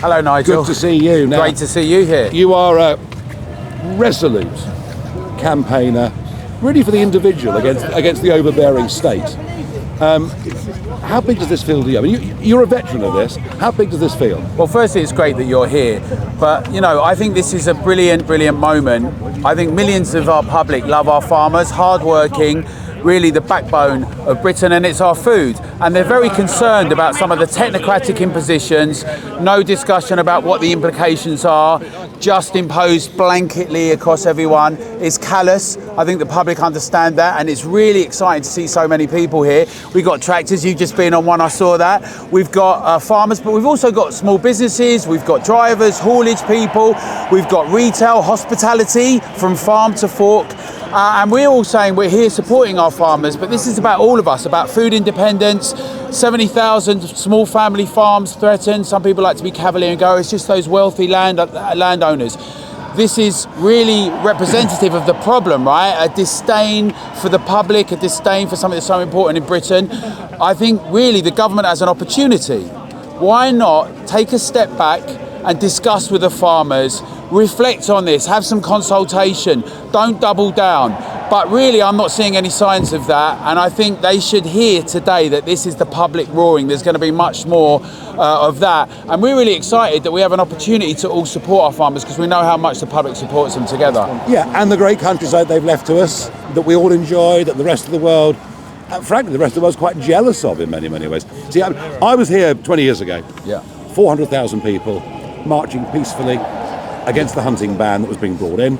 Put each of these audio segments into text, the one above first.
Hello, Nigel. Good to see you. Now, great to see you here. You are a resolute campaigner, really for the individual against the overbearing state. How big does this feel to you? I mean, you're a veteran of this. How big does this feel? Well, firstly, it's great that you're here. But, you know, I think this is a brilliant, brilliant moment. I think millions of our public love our farmers, hardworking, really the backbone of Britain, and it's our food. And they're very concerned about some of the technocratic impositions, no discussion about what the implications are, just imposed blanketly across everyone. It's callous. I think the public understand that, and it's really exciting to see so many people here. We've got tractors, you've just been on one, I saw that. We've got farmers, but we've also got small businesses, we've got drivers, haulage people, we've got retail, hospitality, from farm to fork. And we're all saying we're here supporting our farmers, but this is about all of us, about food independence. 70,000 small family farms threatened. Some people like to be cavalier and go, it's just those wealthy landowners. This is really representative of the problem, right? A disdain for the public, a disdain for something that's so important in Britain. I think really the government has an opportunity. Why not take a step back and discuss with the farmers, reflect on this, have some consultation, don't double down. But really, I'm not seeing any signs of that, and I think they should hear today that this is the public roaring. There's going to be much more of that, and we're really excited that we have an opportunity to all support our farmers because we know how much the public supports them together. Yeah, and the great countryside they've left to us, that we all enjoy, that the rest of the world, frankly, the rest of the world's quite jealous of in many, many ways. See, I was here 20 years ago. Yeah. 400,000 people marching peacefully against the hunting ban that was being brought in,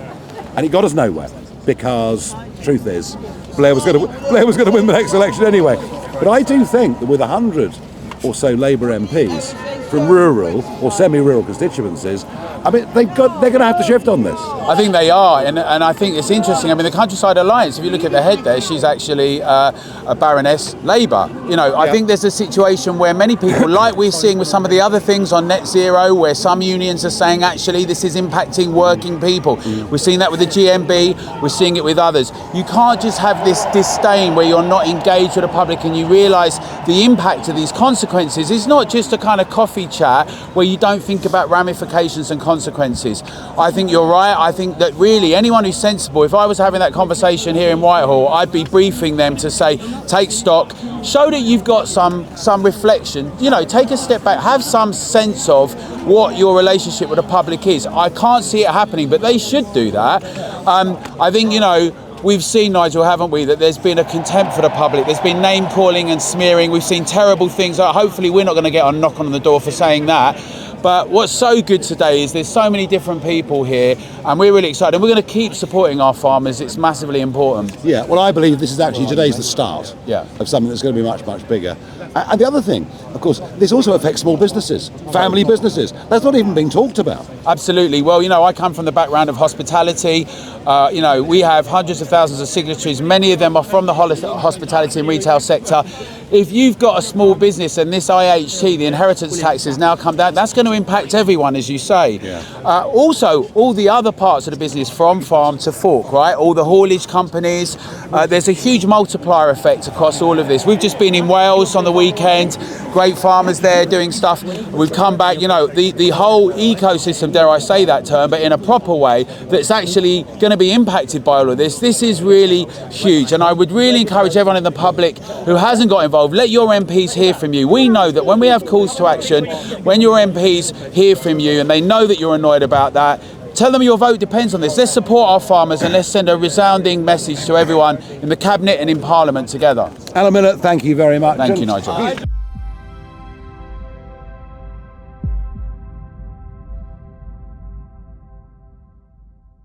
and it got us nowhere because truth is Blair was going to win the next election anyway. But I do think that with 100 or so Labour MPs from rural or semi-rural constituencies, I mean, they're going to have to shift on this. I think they are, and I think it's interesting. I mean, the Countryside Alliance, if you look at the head there, she's actually a Baroness Labour. You know, I think there's a situation where many people, like we're seeing with some of the other things on net zero, where some unions are saying, actually, this is impacting working people. We're seeing that with the GMB, we're seeing it with others. You can't just have this disdain where you're not engaged with the public and you realise the impact of these consequences. It's not just a kind of coffee chat where you don't think about ramifications and consequences. I think you're right. I think that really anyone who's sensible, if I was having that conversation here in Whitehall, I'd be briefing them to say, take stock, show that you've got some reflection, you know, take a step back, have some sense of what your relationship with the public is. I can't see it happening, but they should do that. I think, you know, we've seen, Nigel, haven't we, that there's been a contempt for the public. There's been name calling and smearing. We've seen terrible things. Hopefully we're not going to get a knock on the door for saying that. But what's so good today is there's so many different people here, and we're really excited. And we're going to keep supporting our farmers. It's massively important. Yeah, well, I believe this is actually today's the start of something that's going to be much, much bigger. And the other thing, of course, this also affects small businesses, family businesses. That's not even being talked about. Absolutely. Well, you know, I come from the background of hospitality. You know, we have hundreds of thousands of signatories. Many of them are from the hospitality and retail sector. If you've got a small business and this IHT, the inheritance tax, has now come down, that's going to impact everyone, as you say. Yeah. Also, all the other parts of the business, from farm to fork, right? All the haulage companies. There's a huge multiplier effect across all of this. We've just been in Wales on the weekend. Great farmers there doing stuff. We've come back, you know, the whole ecosystem, dare I say that term, but in a proper way, that's actually going to be impacted by all of this. This is really huge, and I would really encourage everyone in the public who hasn't got involved, let your MPs hear from you. We know that when we have calls to action, when your MPs hear from you and they know that you're annoyed about that, tell them your vote depends on this. Let's support our farmers and let's send a resounding message to everyone in the Cabinet and in Parliament together. Alan Miller, thank you very much. Thank you, Nigel.